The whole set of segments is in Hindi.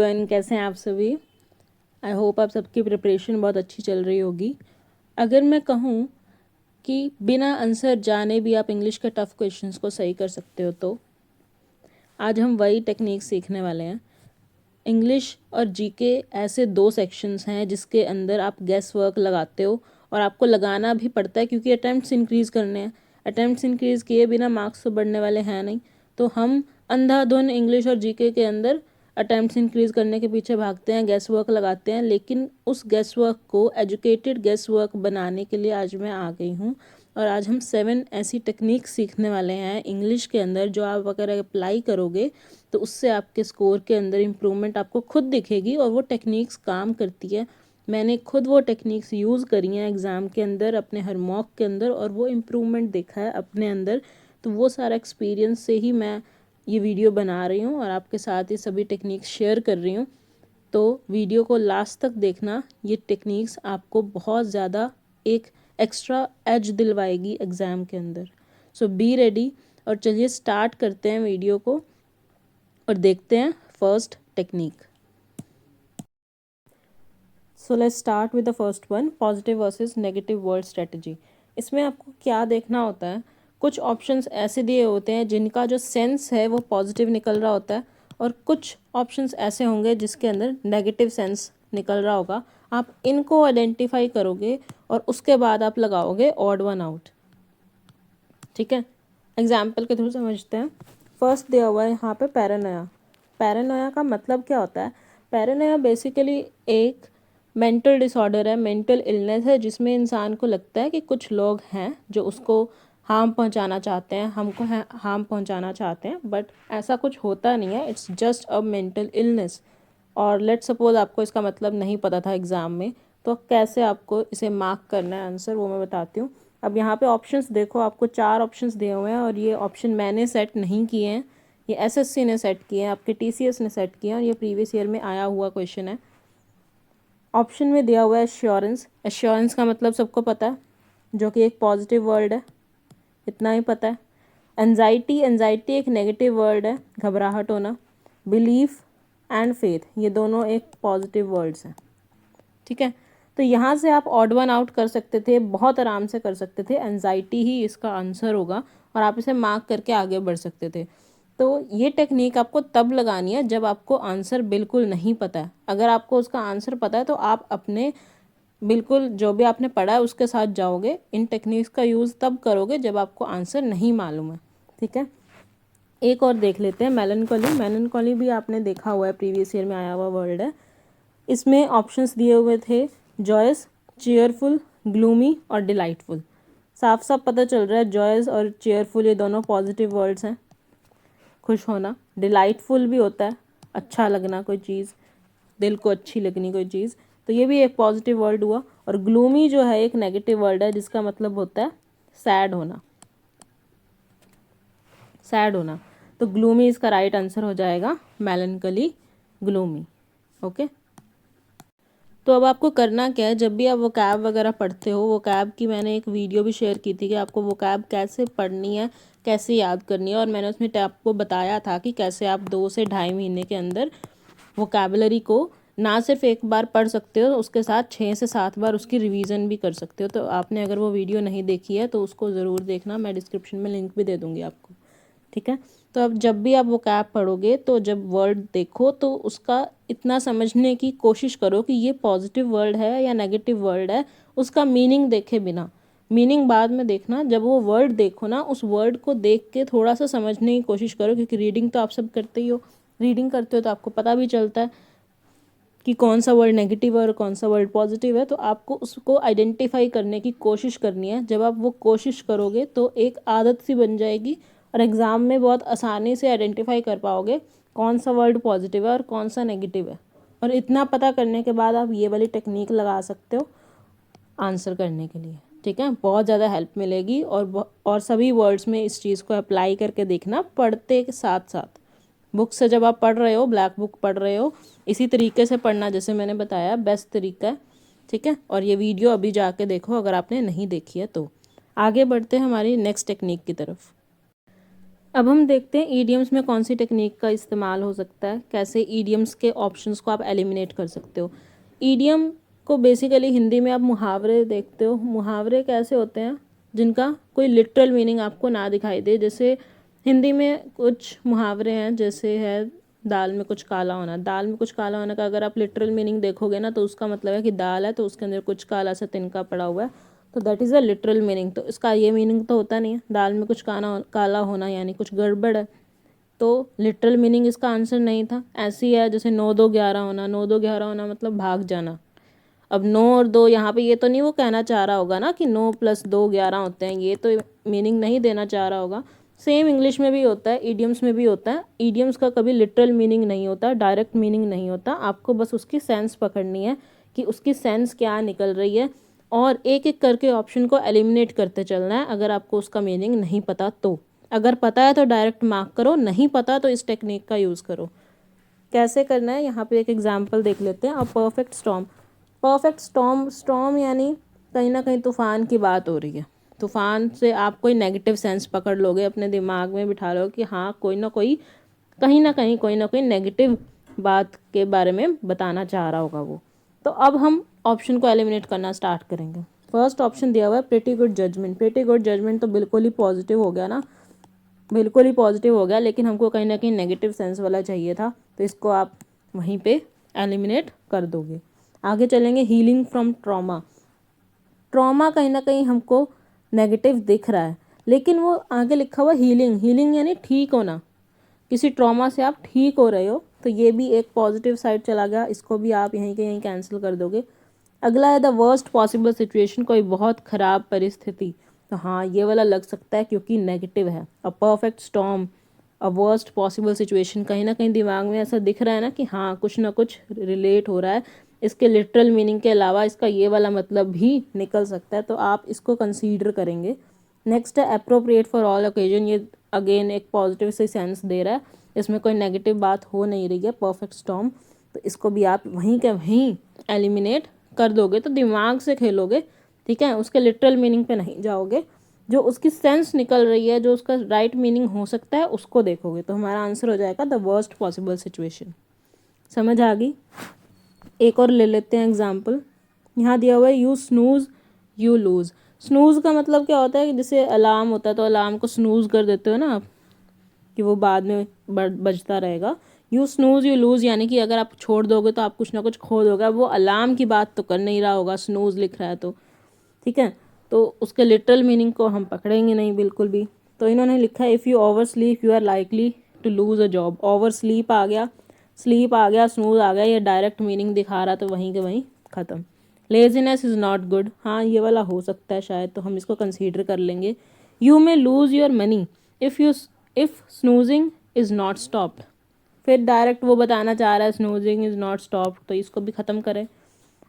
वन कैसे हैं आप सभी। आई होप आप सबकी प्रिपरेशन बहुत अच्छी चल रही होगी। अगर मैं कहूँ कि बिना आंसर जाने भी आप इंग्लिश के टफ़ क्वेश्चंस को सही कर सकते हो, तो आज हम वही टेक्निक सीखने वाले हैं। इंग्लिश और जीके ऐसे दो सेक्शंस हैं जिसके अंदर आप गेस वर्क लगाते हो और आपको लगाना भी पड़ता है, क्योंकि अटैम्प्ट्स इंक्रीज़ करने हैं। अटैम्प्ट्स इंक्रीज़ किए बिना मार्क्स तो बढ़ने वाले हैं नहीं, तो हम अंधाधुन इंग्लिश और जीके के अंदर अटैम्प्ट्स इंक्रीज़ करने के पीछे भागते हैं, गेस वर्क लगाते हैं। लेकिन उस गेस वर्क को एजुकेटेड गेस वर्क बनाने के लिए आज मैं आ गई हूँ और आज हम 7 ऐसी टेक्निक सीखने वाले हैं इंग्लिश के अंदर, जो आप अगर अप्लाई करोगे तो उससे आपके स्कोर के अंदर इम्प्रूवमेंट आपको खुद दिखेगी। और वो टेक्निक्स काम करती है। मैंने खुद वो टेक्निक्स यूज़ करी हैं एग्ज़ाम के अंदर, अपने हर मॉक के अंदर, और वो इम्प्रूवमेंट देखा है अपने अंदर। तो वो सारा एक्सपीरियंस से ही मैं ये वीडियो बना रही हूँ और आपके साथ ये सभी टेक्निक्स शेयर कर रही हूँ। तो वीडियो को लास्ट तक देखना, ये टेक्निक्स आपको बहुत ज़्यादा एक एक्स्ट्रा एज दिलवाएगी एग्ज़ाम के अंदर। सो बी रेडी, और चलिए स्टार्ट करते हैं वीडियो को और देखते हैं first technique. So let's start with the first one, positive versus negative word strategy. इसमें आपको क्या देखना होता है, कुछ ऑप्शंस ऐसे दिए होते हैं जिनका जो सेंस है वो पॉजिटिव निकल रहा होता है, और कुछ ऑप्शंस ऐसे होंगे जिसके अंदर नेगेटिव सेंस निकल रहा होगा। आप इनको आइडेंटिफाई करोगे और उसके बाद आप लगाओगे ऑड वन आउट। ठीक है, एग्जाम्पल के थ्रू समझते हैं। फर्स्ट दिया हुआ है यहाँ पे पैरानोया। पैरानोया का मतलब क्या होता है? पैरानोया बेसिकली एक मेंटल डिसऑर्डर है, मेंटल इलनेस है, जिसमें इंसान को लगता है कि कुछ लोग हैं जो उसको हार्म पहुंचाना चाहते हैं, हमको हार्म पहुंचाना चाहते हैं, बट ऐसा कुछ होता नहीं है। It's just a mental illness. और लेट्स सपोज आपको इसका मतलब नहीं पता था एग्ज़ाम में, तो कैसे आपको इसे मार्क करना है आंसर, वो मैं बताती हूँ। अब यहाँ पे ऑप्शंस देखो, आपको 4 ऑप्शंस दिए हुए हैं और ये ऑप्शन मैंने सेट नहीं किए हैं, ये एसएससी ने सेट किए हैं, आपके टीसीएस ने सेट किए हैं, और ये प्रीवियस ईयर में आया हुआ क्वेश्चन है। ऑप्शन में दिया हुआ है एश्योरेंस। एश्योरेंस का मतलब सबको पता है, जो कि एक पॉजिटिव वर्ड है, इतना ही पता है। एंजाइटी, एंजाइटी एक नेगेटिव वर्ड है, घबराहट होना। बिलीफ एंड फेथ, ये दोनों एक पॉजिटिव वर्ड्स हैं। ठीक है, तो यहाँ से आप ऑड वन आउट कर सकते थे, बहुत आराम से कर सकते थे। एंजाइटी ही इसका आंसर होगा और आप इसे मार्क करके आगे बढ़ सकते थे। तो ये टेक्निक आपको तब लगानी है जब आपको आंसर बिल्कुल नहीं पता है। अगर आपको उसका आंसर पता है तो आप अपने बिल्कुल जो भी आपने पढ़ा है उसके साथ जाओगे। इन टेक्निक्स का यूज़ तब करोगे जब आपको आंसर नहीं मालूम है। ठीक है, एक और देख लेते हैं, मेलनकॉली। मेलनकॉली भी आपने देखा हुआ है, प्रीवियस ईयर में आया हुआ वर्ड है। इसमें ऑप्शंस दिए हुए थे जॉयस, चेयरफुल, ग्लूमी और डिलाइटफुल। साफ साफ पता चल रहा है जॉयस और चेयरफुल ये दोनों पॉजिटिव वर्ड्स हैं, खुश होना। डिलाइटफुल भी होता है अच्छा लगना, कोई चीज़ दिल को अच्छी लगनी कोई चीज़, तो ये भी एक पॉजिटिव वर्ड हुआ। और ग्लूमी जो है एक नेगेटिव वर्ड है, जिसका मतलब होता है सैड होना, सैड होना। तो ग्लूमी इसका राइट आंसर हो जाएगा, मेलनकली, ग्लूमी। ओके, तो अब आपको करना क्या है, जब भी आप वोकैब वगैरह पढ़ते हो, वोकैब की मैंने एक वीडियो भी शेयर की थी कि आपको वोकैब कैसे पढ़नी है, कैसे याद करनी है, और मैंने उसमें आपको बताया था कि कैसे आप 2 से ढाई महीने के अंदर वोकैबलरी को ना सिर्फ एक बार पढ़ सकते हो, उसके साथ 6 से 7 बार उसकी रिवीजन भी कर सकते हो। तो आपने अगर वो वीडियो नहीं देखी है तो उसको ज़रूर देखना, मैं डिस्क्रिप्शन में लिंक भी दे दूँगी आपको। ठीक है, तो अब जब भी आप वो कैब पढ़ोगे तो जब वर्ड देखो तो उसका इतना समझने की कोशिश करो कि ये पॉजिटिव वर्ड है या नेगेटिव वर्ड है, उसका मीनिंग देखे बिना। मीनिंग बाद में देखना, जब वो वर्ड देखो ना, उस वर्ड को देख के थोड़ा सा समझने की कोशिश करो, क्योंकि रीडिंग तो आप सब करते ही हो। रीडिंग करते हो तो आपको पता भी चलता है कि कौन सा वर्ड नेगेटिव है और कौन सा वर्ड पॉजिटिव है। तो आपको उसको आइडेंटिफाई करने की कोशिश करनी है। जब आप वो कोशिश करोगे तो एक आदत सी बन जाएगी और एग्ज़ाम में बहुत आसानी से आइडेंटिफाई कर पाओगे कौन सा वर्ड पॉजिटिव है और कौन सा नेगेटिव है। और इतना पता करने के बाद आप ये वाली टेक्निक लगा सकते हो आंसर करने के लिए। ठीक है, बहुत ज़्यादा हेल्प मिलेगी। और सभी वर्ड्स में इस चीज़ को अप्लाई करके देखना, पढ़ते के साथ साथ। बुक से जब आप पढ़ रहे हो, ब्लैक बुक पढ़ रहे हो, इसी तरीके से पढ़ना जैसे मैंने बताया, बेस्ट तरीका है। ठीक है, और ये वीडियो अभी जाके देखो अगर आपने नहीं देखी है तो। आगे बढ़ते हैं हमारी नेक्स्ट टेक्निक की तरफ। अब हम देखते हैं ईडियम्स में कौन सी टेक्निक का इस्तेमाल हो सकता है, कैसे ईडियम्स के ऑप्शंस को आप एलिमिनेट कर सकते हो। ईडियम को बेसिकली हिंदी में आप मुहावरे देखते हो। मुहावरे कैसे होते हैं जिनका कोई लिटरल मीनिंग आपको ना दिखाई दे। जैसे हिंदी में कुछ मुहावरे हैं, जैसे है दाल में कुछ काला होना। दाल में कुछ काला होने का अगर आप लिटरल मीनिंग देखोगे ना तो उसका मतलब है कि दाल है तो उसके अंदर कुछ काला सा तिनका पड़ा हुआ है, तो that is a literal meaning. तो इसका ये मीनिंग तो होता नहीं है दाल में कुछ काला होना यानी कुछ गड़बड़ है, तो लिटरल मीनिंग इसका आंसर नहीं था। ऐसी है जैसे 9-2-11 होना। 9-2-11 होना मतलब भाग जाना। अब 9 और 2 यहाँ पे ये तो नहीं वो कहना चाह रहा होगा ना कि 9 + 2 11 होते हैं, ये तो मीनिंग नहीं देना चाह रहा होगा। सेम इंग्लिश में भी होता है, ईडियम्स में भी होता है। ईडियम्स का कभी लिटरल मीनिंग नहीं होता, डायरेक्ट मीनिंग नहीं होता। आपको बस उसकी सेंस पकड़नी है कि उसकी सेंस क्या निकल रही है, और एक एक करके ऑप्शन को एलिमिनेट करते चलना है अगर आपको उसका मीनिंग नहीं पता तो। अगर पता है तो डायरेक्ट मार्क करो, नहीं पता तो इस टेक्निक का यूज़ करो। कैसे करना है यहाँ पे एक एग्जांपल देख लेते हैं। A perfect storm. Perfect storm, storm यानी कहीं ना कहीं तूफान की बात हो रही है। तूफान से आप कोई नेगेटिव सेंस पकड़ लोगे, अपने दिमाग में बिठा लोगे कि हाँ कोई ना कोई कहीं ना कहीं कोई ना कोई नेगेटिव बात के बारे में बताना चाह रहा होगा वो। तो अब हम ऑप्शन को एलिमिनेट करना स्टार्ट करेंगे। फर्स्ट ऑप्शन दिया हुआ है pretty good judgement. Pretty good judgement तो बिल्कुल ही पॉजिटिव हो गया ना, बिल्कुल ही पॉजिटिव हो गया, लेकिन हमको कहीं ना कहीं नेगेटिव सेंस वाला चाहिए था, तो इसको आप वहीं पे एलिमिनेट कर दोगे। आगे चलेंगे हीलिंग फ्रॉम ट्रॉमा। ट्रॉमा कहीं ना कहीं हमको नेगेटिव दिख रहा है, लेकिन वो आगे लिखा हुआ हीलिंग। हीलिंग यानी ठीक होना, किसी ट्रॉमा से आप ठीक हो रहे हो, तो ये भी एक पॉजिटिव साइड चला गया। इसको भी आप यहीं के यहीं कैंसिल कर दोगे। अगला है द वर्स्ट पॉसिबल सिचुएशन। कोई बहुत ख़राब परिस्थिति, तो हाँ ये वाला लग सकता है क्योंकि नेगेटिव है। A perfect storm, a worst possible situation, कहीं ना कहीं दिमाग में ऐसा दिख रहा है ना कि हाँ कुछ ना कुछ रिलेट हो रहा है। इसके लिटरल मीनिंग के अलावा इसका ये वाला मतलब भी निकल सकता है, तो आप इसको कंसीडर करेंगे। नेक्स्ट है अप्रोप्रिएट फॉर ऑल ओकेजन। ये अगेन एक पॉजिटिव से सेंस दे रहा है, इसमें कोई नेगेटिव बात हो नहीं रही है। परफेक्ट स्टॉर्म, तो इसको भी आप वहीं के वहीं एलिमिनेट कर दोगे। तो दिमाग से खेलोगे, ठीक है, उसके लिटरल मीनिंग पे नहीं जाओगे। जो उसकी सेंस निकल रही है, जो उसका राइट मीनिंग हो सकता है, उसको देखोगे। तो हमारा आंसर हो जाएगा द वर्स्ट पॉसिबल सिचुएशन। समझ आ गई। एक और ले लेते हैं एग्जाम्पल। यहाँ दिया हुआ है you snooze you lose. Snooze का मतलब क्या होता है कि जैसे अलार्म होता है तो अलार्म को स्नूज़ कर देते हो ना आप, कि वो बाद में बजता रहेगा। यू स्नूज़ यू लूज़ यानी कि अगर आप छोड़ दोगे तो आप कुछ ना कुछ खो दोगे। अब वो अलार्म की बात तो कर नहीं रहा होगा, स्नूज़ लिख रहा है तो, ठीक है, तो उसके लिटरल मीनिंग को हम पकड़ेंगे नहीं बिल्कुल भी। तो इन्होंने लिखा है if you oversleep you are likely to lose a job. Oversleep आ गया, स्लीप आ गया, स्नूज आ गया, ये डायरेक्ट मीनिंग दिखा रहा, तो वहीं के वहीं ख़त्म। लेजीनेस इज़ नॉट गुड, हाँ ये वाला हो सकता है शायद, तो हम इसको कंसीडर कर लेंगे। You may lose your money if snoozing is not stopped. फिर डायरेक्ट वो बताना चाह रहा है स्नूजिंग इज़ नॉट स्टॉप्ड, तो इसको भी ख़त्म करें।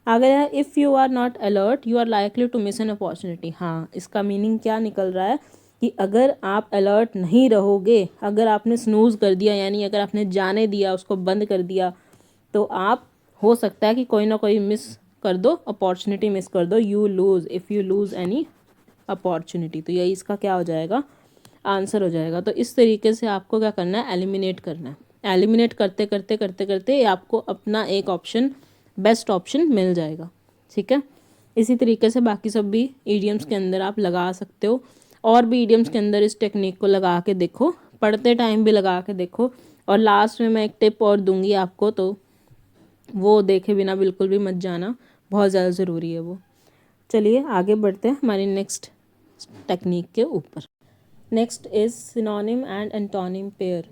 आगे है if you are not alert you are likely to miss an opportunity. हाँ इसका मीनिंग क्या निकल रहा है कि अगर आप अलर्ट नहीं रहोगे, अगर आपने स्नूज़ कर दिया यानी अगर आपने जाने दिया, उसको बंद कर दिया, तो आप हो सकता है कि कोई ना कोई मिस कर दो, अपॉर्चुनिटी मिस कर दो। You lose, if you lose any opportunity, तो यही इसका क्या हो जाएगा, आंसर हो जाएगा। तो इस तरीके से आपको क्या करना है, एलिमिनेट करना है। एलिमिनेट करते करते करते करते आपको अपना एक ऑप्शन, बेस्ट ऑप्शन मिल जाएगा, ठीक है। इसी तरीके से बाकी सब भी ईडियम्स के अंदर आप लगा सकते हो। और भी ईडियम्स के अंदर इस टेक्निक को लगा के देखो, पढ़ते टाइम भी लगा के देखो। और लास्ट में मैं एक टिप और दूंगी आपको, तो वो देखे बिना बिल्कुल भी मत जाना, बहुत ज़्यादा ज़रूरी है वो। चलिए आगे बढ़ते हैं हमारी नेक्स्ट टेक्निक के ऊपर। Next is synonym and antonym pair.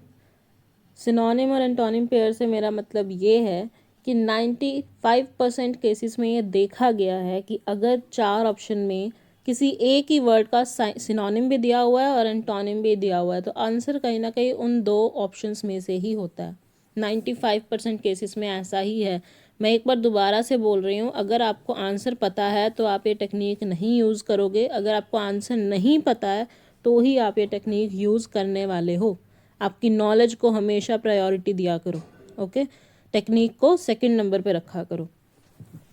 Synonym और एंटोनिम पेयर से मेरा मतलब ये है कि 95% केसेस में ये देखा गया है कि अगर 4 ऑप्शन में किसी एक ही वर्ड का सिनोनिम भी दिया हुआ है और एंटोनिम भी दिया हुआ है, तो आंसर कहीं ना कहीं उन 2 ऑप्शंस में से ही होता है। 95% केसेस में ऐसा ही है। मैं एक बार दोबारा से बोल रही हूँ, अगर आपको आंसर पता है तो आप ये टेक्निक नहीं यूज़ करोगे, अगर आपको आंसर नहीं पता है तो ही आप ये टेक्निक यूज़ करने वाले हो। आपकी नॉलेज को हमेशा प्रायोरिटी दिया करो, ओके, टेक्निक को सेकंड नंबर पे रखा करो।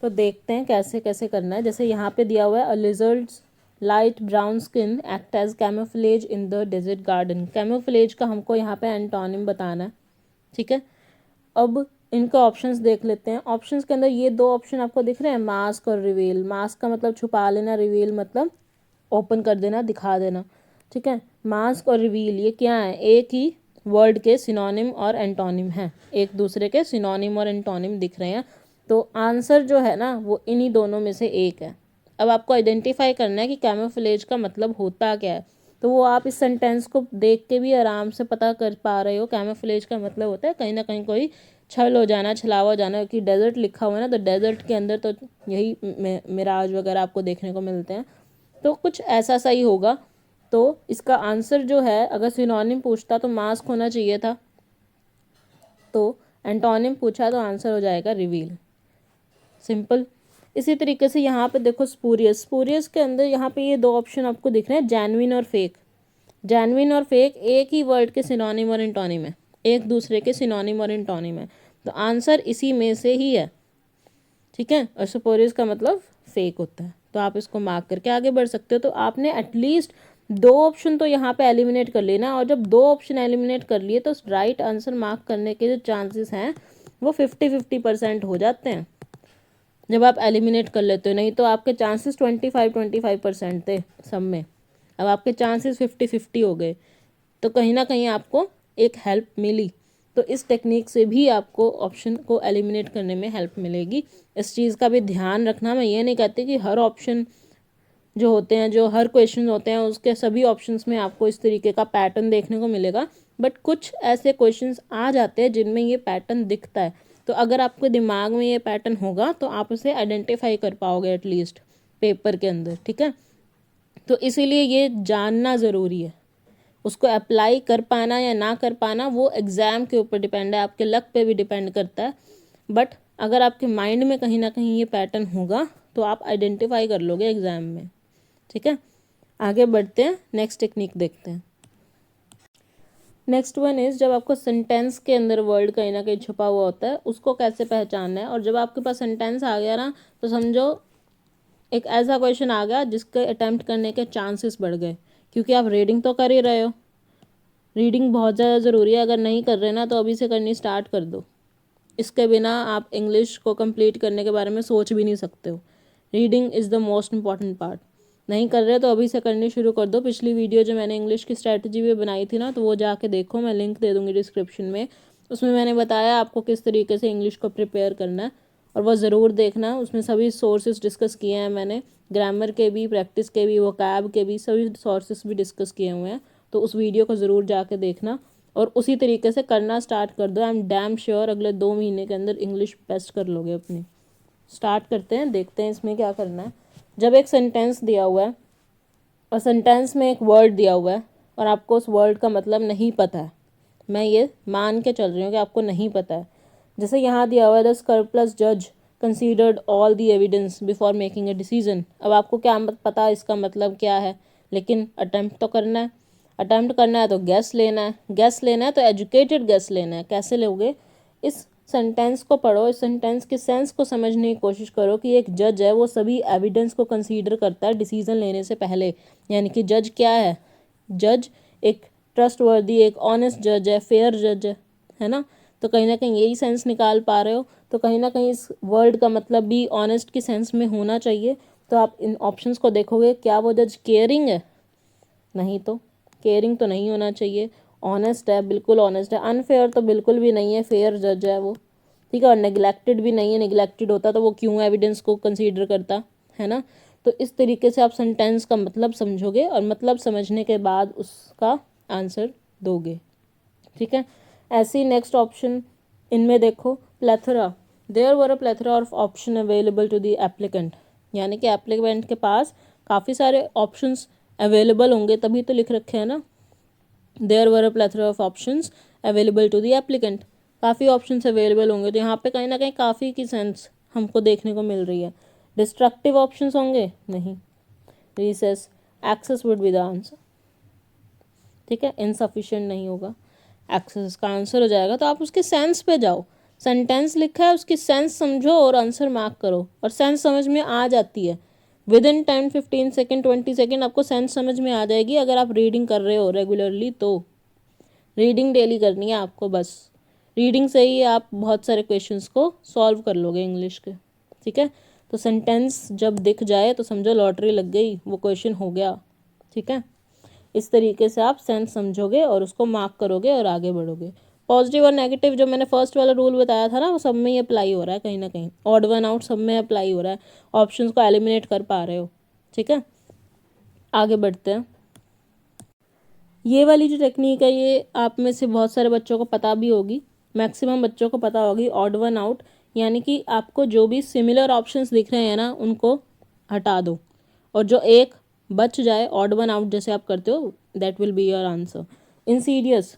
तो देखते हैं कैसे कैसे करना है। जैसे यहाँ पे दिया हुआ है a lizard's light brown skin act as camouflage in the desert garden. Camouflage का हमको यहाँ पे एंटोनिम बताना है, ठीक है। अब इनका ऑप्शंस देख लेते हैं। ऑप्शंस के अंदर ये दो ऑप्शन आपको दिख रहे हैं, मास्क और रिवील। मास्क का मतलब छुपा लेना, रिवील मतलब ओपन कर देना, दिखा देना, ठीक है। मास्क और रिवील ये क्या है, एक ही वर्ड के सिनोनिम और एंटोनिम हैं, एक दूसरे के सिनोनिम और एंटोनिम दिख रहे हैं। तो आंसर जो है ना वो इन्हीं दोनों में से एक है। अब आपको आइडेंटिफाई करना है कि कैमोफ्लेज का मतलब होता क्या है। तो वो आप इस सेंटेंस को देख के भी आराम से पता कर पा रहे हो। कैमोफ्लेज का मतलब होता है कहीं ना कहीं कोई छल हो जाना, छलावा हो जाना। कि डेजर्ट लिखा हुआ है ना, तो डेजर्ट के अंदर तो यही मिराज वगैरह आपको देखने को मिलते हैं, तो कुछ ऐसा सा ही होगा। तो इसका आंसर जो है, अगर सिनोनिम पूछता तो मास्क होना चाहिए था, तो एंटोनिम पूछा तो आंसर हो जाएगा रिवील। सिंपल। इसी तरीके से यहाँ पे देखो स्पूरियस। स्पूरियस के अंदर यहाँ पे ये दो ऑप्शन आपको दिख रहे हैं, जेन्युइन और फेक। जेन्युइन और फेक एक ही वर्ड के सिनोनिम और एंटोनिम है, एक दूसरे के सिनोनिम और एंटोनिम है, तो आंसर इसी में से ही है, ठीक है। और स्पूरियस का मतलब फेक होता है, तो आप इसको मार्क करके आगे बढ़ सकते हो। तो आपने एटलीस्ट दो ऑप्शन तो यहाँ पे एलिमिनेट कर लेना, और जब दो ऑप्शन एलिमिनेट कर लिए तो राइट आंसर मार्क करने के जो चांसेस हैं वो 50-50% हो जाते हैं जब आप एलिमिनेट कर लेते हो। नहीं तो आपके चांसेस 25-25% थे सब में, अब आपके चांसेस 50-50 हो गए। तो कहीं ना कहीं आपको एक हेल्प मिली। तो इस टेक्निक से भी आपको ऑप्शन को एलिमिनेट करने में हेल्प मिलेगी। इस चीज़ का भी ध्यान रखना। मैं ये नहीं कहती कि हर ऑप्शन जो होते हैं, जो हर क्वेश्चन होते हैं, उसके सभी ऑप्शंस में आपको इस तरीके का पैटर्न देखने को मिलेगा, बट कुछ ऐसे क्वेश्चंस आ जाते हैं जिनमें ये पैटर्न दिखता है। तो अगर आपके दिमाग में ये पैटर्न होगा तो आप उसे आइडेंटिफाई कर पाओगे एटलीस्ट पेपर के अंदर, ठीक है। तो इसीलिए ये जानना ज़रूरी है। उसको अप्लाई कर पाना या ना कर पाना वो एग्ज़ाम के ऊपर डिपेंड है, आपके लक पे भी डिपेंड करता है। बट अगर आपके माइंड में कहीं ना कहीं ये पैटर्न होगा तो आप आइडेंटिफाई कर लोगे एग्ज़ाम में, ठीक है। आगे बढ़ते हैं, नेक्स्ट टेक्निक देखते हैं। नेक्स्ट वन इज़, जब आपको सेंटेंस के अंदर वर्ड कहीं ना कहीं छुपा हुआ होता है, उसको कैसे पहचानना है। और जब आपके पास सेंटेंस आ गया ना, तो समझो एक ऐसा क्वेश्चन आ गया जिसके अटैम्प्ट करने के चांसेस बढ़ गए, क्योंकि आप रीडिंग तो कर ही रहे हो। रीडिंग बहुत ज़्यादा ज़रूरी है, अगर नहीं कर रहे ना तो अभी से करनी स्टार्ट कर दो। इसके बिना आप इंग्लिश को कंप्लीट करने के बारे में सोच भी नहीं सकते हो। Reading is the most important part. नहीं कर रहे तो अभी से करनी शुरू कर दो। पिछली वीडियो जो मैंने इंग्लिश की स्ट्रैटेजी भी बनाई थी ना, तो वो जाके देखो, मैं लिंक दे दूँगी डिस्क्रिप्शन में। उसमें मैंने बताया आपको किस तरीके से इंग्लिश को प्रिपेयर करना है, और वह ज़रूर देखना। उसमें सभी सोर्सेज डिस्कस किए हैं मैंने, ग्रामर के भी, प्रैक्टिस के भी, वोकैब के भी, सभी सोर्सेज भी डिस्कस किए हुए हैं। तो उस वीडियो को ज़रूर जाके देखना और उसी तरीके से करना स्टार्ट कर दो। आई एम डैम श्योर अगले 2 महीने के अंदर इंग्लिश बेस्ट कर लोगे अपनी। स्टार्ट करते हैं, देखते हैं इसमें क्या करना है। जब एक सेंटेंस दिया हुआ है और सेंटेंस में एक वर्ड दिया हुआ है और आपको उस वर्ड का मतलब नहीं पता है, मैं ये मान के चल रही हूँ कि आपको नहीं पता है। जैसे यहाँ दिया हुआ है, द स्क्रप्लस जज considered all the evidence before making a decision. अब आपको क्या पता इसका मतलब क्या है, लेकिन अटेम्प्ट तो करना है। अटेम्प्ट करना है तो गैस लेना है, गैस लेना है तो एजुकेटेड गैस लेना है। कैसे लोगे, इस सेंटेंस को पढ़ो, इस सेंटेंस के सेंस को समझने की कोशिश करो कि एक जज है वो सभी एविडेंस को कंसीडर करता है डिसीजन लेने से पहले। यानी कि जज क्या है, जज एक ट्रस्टवर्दी, एक ऑनेस्ट जज है, फेयर जज है ना। तो कहीं ना कहीं यही सेंस निकाल पा रहे हो, तो कहीं ना कहीं इस वर्ड का मतलब भी ऑनेस्ट की सेंस में होना चाहिए। तो आप इन ऑप्शंस को देखोगे, क्या वो जज केयरिंग है, नहीं तो केयरिंग तो नहीं होना चाहिए। ऑनेस्ट है, बिल्कुल ऑनेस्ट है। अनफेयर तो बिल्कुल भी नहीं है, फेयर जज है वो, ठीक है। और नेग्लेक्टेड भी नहीं है, नेग्लेक्टेड होता तो वो क्यों एविडेंस को कंसीडर करता, है ना। तो इस तरीके से आप सेंटेंस का मतलब समझोगे और मतलब समझने के बाद उसका आंसर दोगे, ठीक है। ऐसे ही नेक्स्ट ऑप्शन इनमें देखो, plethora, there were a plethora of option available to the applicant. यानी कि एप्लीकेंट के पास काफ़ी सारे ऑप्शंस अवेलेबल होंगे, तभी तो लिख रखे हैं ना, there were a plethora of options available to the applicant. काफ़ी ऑप्शंस अवेलेबल होंगे, तो यहाँ पे कहीं ना कहीं काफ़ी की सेंस हमको देखने को मिल रही है। डिस्ट्रक्टिव ऑप्शंस होंगे, नहीं। Recess, access would be the answer, ठीक है। इनसफिशिएंट नहीं होगा, एक्सेस का आंसर हो जाएगा। तो आप उसके सेंस पे जाओ, सेंटेंस लिखा है उसकी सेंस समझो और आंसर मार्क करो। और सेंस समझ में आ जाती है, विद इन 10-15 सेकेंड 20 सेकेंड आपको सेंस समझ में आ जाएगी अगर आप रीडिंग कर रहे हो रेगुलरली। तो रीडिंग डेली करनी है आपको, बस रीडिंग से ही आप बहुत सारे क्वेश्चंस को सॉल्व कर लोगे इंग्लिश के। ठीक है, तो सेंटेंस जब दिख जाए तो समझो लॉटरी लग गई, वो क्वेश्चन हो गया। ठीक है, इस तरीके से आप सेंस समझोगे और उसको मार्क करोगे और आगे बढ़ोगे। पॉजिटिव और नेगेटिव जो मैंने फर्स्ट वाला रूल बताया था ना, वो सब में ही अप्लाई हो रहा है कहीं ना कहीं। ऑड वन आउट सब में अप्लाई हो रहा है, ऑप्शंस को एलिमिनेट कर पा रहे हो। ठीक है, आगे बढ़ते हैं। ये वाली जो टेक्निक है ये आप में से बहुत सारे बच्चों को पता भी होगी, मैक्सिमम बच्चों को पता होगी। ऑड वन आउट यानी कि आपको जो भी सिमिलर ऑप्शंस दिख रहे हैं ना उनको हटा दो, और जो एक बच जाए ऑड वन आउट जैसे आप करते हो, that will be your answer. Insidious,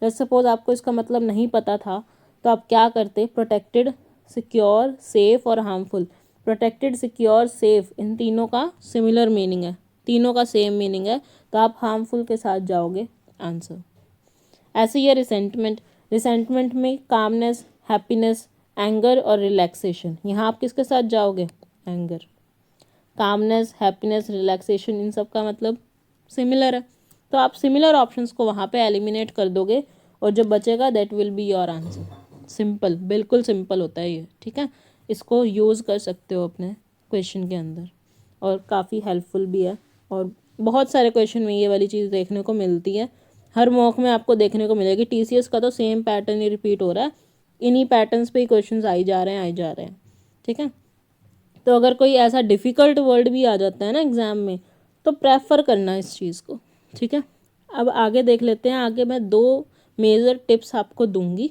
let's suppose आपको इसका मतलब नहीं पता था तो आप क्या करते, प्रोटेक्टेड, सिक्योर, सेफ और हार्मफुल। प्रोटेक्टेड, सिक्योर, सेफ, इन तीनों का सिमिलर मीनिंग है, तीनों का सेम मीनिंग है, तो आप हार्मफुल के साथ जाओगे आंसर। ऐसे ही है रिसेंटमेंट। रिसेंटमेंट में कामनेस, हैप्पीनेस, एंगर और रिलैक्सेशन। यहाँ आप किसके साथ जाओगे, एंगर। कामनेस, हैप्पीनेस, रिलैक्सेशन, इन सब का मतलब सिमिलर है, तो आप सिमिलर ऑप्शंस को वहाँ पे एलिमिनेट कर दोगे और जो बचेगा that will be your answer. Simple, बिल्कुल सिंपल होता है ये। ठीक है, इसको यूज़ कर सकते हो अपने क्वेश्चन के अंदर और काफ़ी हेल्पफुल भी है। और बहुत सारे क्वेश्चन में ये वाली चीज़ देखने को मिलती है, हर मॉक में आपको देखने को मिलेगी। टीसीएस का तो सेम पैटर्न ही रिपीट हो रहा है, इन्हीं पैटर्न्स पे ही क्वेश्चंस आई जा रहे हैं। ठीक है, तो अगर कोई ऐसा डिफ़िकल्ट वर्ड भी आ जाता है ना एग्ज़ाम में तो प्रेफर करना इस चीज़ को। ठीक है, अब आगे देख लेते हैं। आगे मैं 2 मेजर टिप्स आपको दूंगी,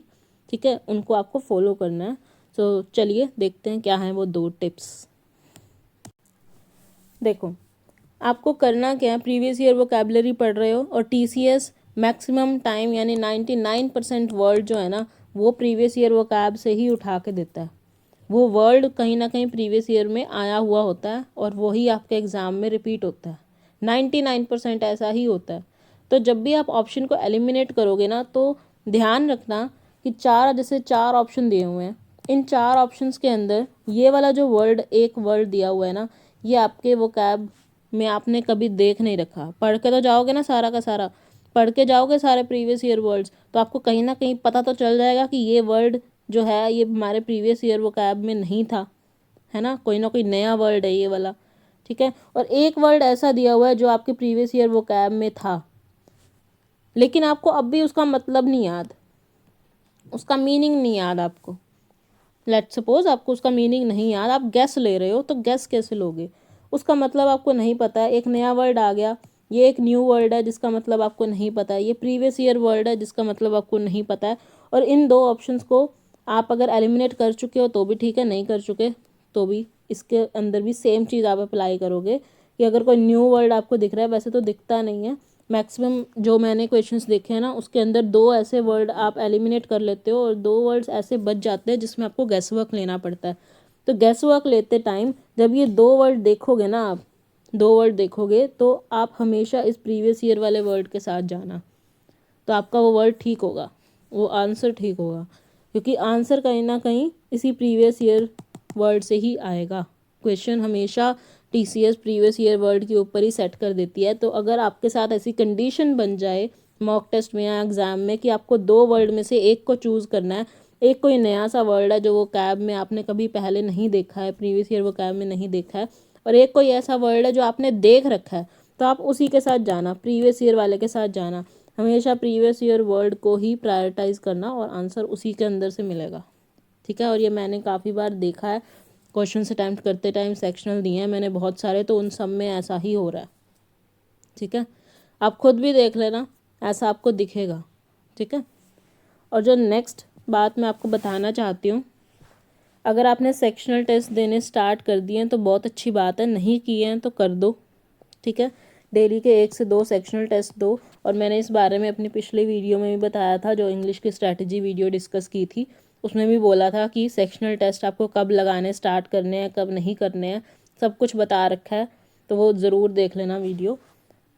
ठीक है, उनको आपको फॉलो करना है। तो चलिए देखते हैं क्या हैं वो 2 टिप्स। देखो, आपको करना क्या है, प्रीवियस ईयर वोकैबुलरी पढ़ रहे हो और टीसीएस मैक्सिमम टाइम यानी 99% वर्ड जो है ना वो प्रीवियस ईयर वोकैब से ही उठा के देता है। वो वर्ड कहीं ना कहीं प्रीवियस ईयर में आया हुआ होता है और वही आपके एग्ज़ाम में रिपीट होता है। 99% ऐसा ही होता है। तो जब भी आप ऑप्शन को एलिमिनेट करोगे ना तो ध्यान रखना कि जैसे 4 ऑप्शन दिए हुए हैं, इन 4 ऑप्शंस के अंदर ये वाला जो वर्ड, एक वर्ड दिया हुआ है ना, ये आपके वोकैब में आपने कभी देख नहीं रखा। पढ़ के तो जाओगे ना, सारा का सारा पढ़ के जाओगे सारे प्रीवियस ईयर वर्ड्स, तो आपको कहीं ना कहीं पता तो चल जाएगा कि ये वर्ड जो है ये हमारे प्रीवियस ईयर वोकैब में नहीं था, है ना कोई नया वर्ड है ये वाला। ठीक है, और एक वर्ड ऐसा दिया हुआ है जो आपके प्रीवियस ईयर वोकैब में था लेकिन आपको अब भी उसका मतलब नहीं याद, उसका मीनिंग नहीं याद आपको। लेट्स सपोज आपको उसका मीनिंग नहीं याद, आप गैस ले रहे हो, तो गैस कैसे लोगे, उसका मतलब आपको नहीं पता है। एक नया वर्ड आ गया, ये एक न्यू वर्ड है जिसका मतलब आपको नहीं पता है, ये प्रीवियस ईयर वर्ड है जिसका मतलब आपको नहीं पता है। और इन 2 ऑप्शंस को आप अगर एलिमिनेट कर चुके हो तो भी ठीक है, नहीं कर चुके तो भी इसके अंदर भी सेम चीज़ आप अप्लाई करोगे कि अगर कोई न्यू वर्ड आपको दिख रहा है, वैसे तो दिखता नहीं है, मैक्सिमम जो मैंने क्वेश्चंस देखे हैं ना उसके अंदर 2 ऐसे वर्ड आप एलिमिनेट कर लेते हो और 2 वर्ड्स ऐसे बच जाते हैं जिसमें आपको गैस वर्क लेना पड़ता है। तो गैस वर्क लेते टाइम जब ये 2 वर्ड देखोगे ना, आप 2 वर्ड देखोगे तो आप हमेशा इस प्रीवियस ईयर वाले वर्ड के साथ जाना, तो आपका वो वर्ड ठीक होगा, वो आंसर ठीक होगा, क्योंकि आंसर कहीं ना कहीं इसी प्रीवियस ईयर वर्ड से ही आएगा। क्वेश्चन हमेशा टीसीएस प्रीवियस ईयर वर्ड के ऊपर ही सेट कर देती है। तो अगर आपके साथ ऐसी कंडीशन बन जाए मॉक टेस्ट में या एग्ज़ाम में कि आपको 2 वर्ड में से एक को चूज़ करना है, एक कोई नया सा वर्ड है जो वो कैब में आपने कभी पहले नहीं देखा है, प्रीवियस ईयर वो कैब में नहीं देखा है, और एक कोई ऐसा वर्ड है जो आपने देख रखा है, तो आप उसी के साथ जाना, प्रीवियस ईयर वाले के साथ जाना। हमेशा प्रीवियस ईयर वर्ड को ही प्रायोरिटाइज़ करना और आंसर उसी के अंदर से मिलेगा। ठीक है, और ये मैंने काफ़ी बार देखा है, क्वेश्चन अटैम्प्ट करते टाइम सेक्शनल दिए हैं मैंने बहुत सारे, तो उन सब में ऐसा ही हो रहा है। ठीक है, आप खुद भी देख लेना, ऐसा आपको दिखेगा। ठीक है, और जो नेक्स्ट बात मैं आपको बताना चाहती हूँ, अगर आपने सेक्शनल टेस्ट देने स्टार्ट कर दिए हैं तो बहुत अच्छी बात है, नहीं किए हैं तो कर दो। ठीक है, डेली के 1 से 2 सेक्शनल टेस्ट दो। और मैंने इस बारे में अपनी पिछली वीडियो में भी बताया था, जो इंग्लिश की स्ट्रैटेजी वीडियो डिस्कस की थी, उसमें भी बोला था कि सेक्शनल टेस्ट आपको कब लगाने स्टार्ट करने हैं, कब नहीं करने हैं, सब कुछ बता रखा है, तो वो ज़रूर देख लेना वीडियो।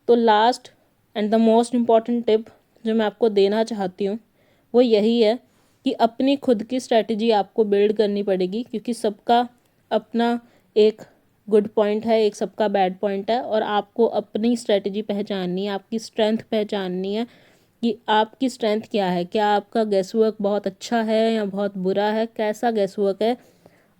तो last and the most important tip जो मैं आपको देना चाहती हूँ वो यही है कि अपनी खुद की स्ट्रैटेजी आपको बिल्ड करनी पड़ेगी, क्योंकि सबका अपना एक गुड पॉइंट है, एक सबका बैड पॉइंट है, और आपको अपनी स्ट्रेटजी पहचाननी है, आपकी स्ट्रेंथ पहचाननी है कि आपकी स्ट्रेंथ क्या है, क्या आपका गेस वर्क बहुत अच्छा है या बहुत बुरा है, कैसा गेस वर्क है,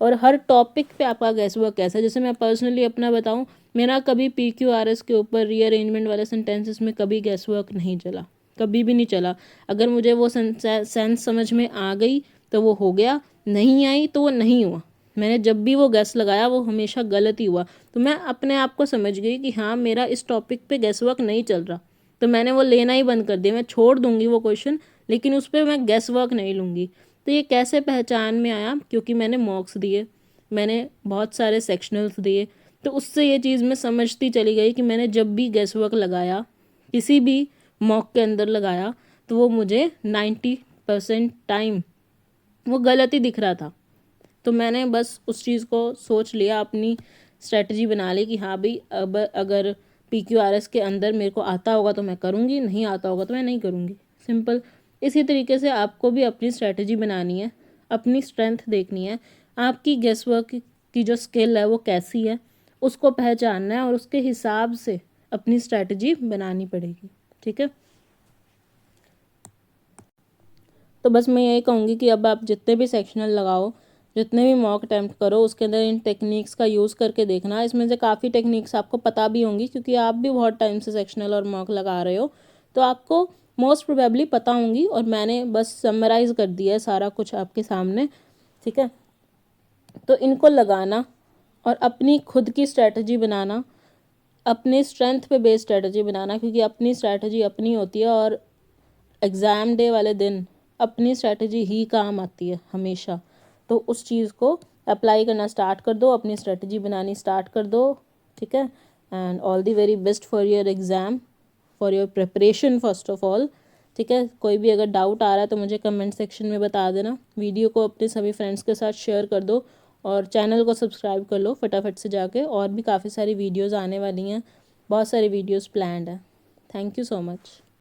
और हर टॉपिक पे आपका गेस वर्क कैसा है। जैसे मैं पर्सनली अपना बताऊं, मेरा कभी PQRS के ऊपर रीअरेंजमेंट वाले सेंटेंसेस में कभी गेस वर्क नहीं चला, कभी भी नहीं चला। अगर मुझे वो सेंस समझ में आ गई तो वो हो गया, नहीं आई तो वो नहीं हुआ। मैंने जब भी वो गेस लगाया वो हमेशा गलत ही हुआ। तो मैं अपने आप को समझ गई कि हाँ, मेरा इस टॉपिक पे गेस वर्क नहीं चल रहा, तो मैंने वो लेना ही बंद कर दिया। मैं छोड़ दूंगी वो क्वेश्चन, लेकिन उस पर मैं गेस वर्क नहीं लूँगी। तो ये कैसे पहचान में आया, क्योंकि मैंने मॉक्स दिए, मैंने बहुत सारे सेक्शनल्स दिए, तो उससे ये चीज़ मैं समझती चली गई कि मैंने जब भी गेस वर्क लगाया, किसी भी मॉक के अंदर लगाया, तो वो मुझे 90% टाइम वो गलत ही दिख रहा था। तो मैंने बस उस चीज़ को सोच लिया, अपनी स्ट्रेटजी बना ली कि हाँ भाई, अब अगर PQRS के अंदर मेरे को आता होगा तो मैं करूँगी, नहीं आता होगा तो मैं नहीं करूँगी, सिंपल। इसी तरीके से आपको भी अपनी स्ट्रेटजी बनानी है, अपनी स्ट्रेंथ देखनी है, आपकी गेस वर्क की जो स्किल है वो कैसी है, उसको पहचानना है और उसके हिसाब से अपनी स्ट्रेटजी बनानी पड़ेगी। ठीक है, तो बस मैं यही कहूँगी कि अब आप जितने भी सेक्शनल लगाओ, जितने भी मॉक अटैम्प्ट करो, उसके अंदर इन टेक्निक्स का यूज़ करके देखना। इसमें से काफ़ी टेक्निक्स आपको पता भी होंगी, क्योंकि आप भी बहुत टाइम से सेक्शनल और मॉक लगा रहे हो, तो आपको मोस्ट प्रोबेबली पता होंगी, और मैंने बस समराइज़ कर दिया है सारा कुछ आपके सामने। ठीक है, तो इनको लगाना और अपनी खुद की स्ट्रैटेजी बनाना, अपने स्ट्रेंथ पे बेस्ड स्ट्रैटेजी बनाना, क्योंकि अपनी स्ट्रैटेजी अपनी होती है, और एग्ज़ाम डे वाले दिन अपनी स्ट्रैटेजी ही काम आती है हमेशा। तो उस चीज़ को अप्लाई करना स्टार्ट कर दो, अपनी स्ट्रैटेजी बनानी स्टार्ट कर दो। ठीक है, and all the very best for your exam, for your preparation first of all. ठीक है, कोई भी अगर डाउट आ रहा है तो मुझे कमेंट सेक्शन में बता देना। वीडियो को अपने सभी फ्रेंड्स के साथ शेयर कर दो, और चैनल को सब्सक्राइब कर लो फटाफट से जाके, और भी काफ़ी सारी वीडियोज़ आने वाली हैं, बहुत सारी वीडियोज़ प्लान्ड है। Thank you so much.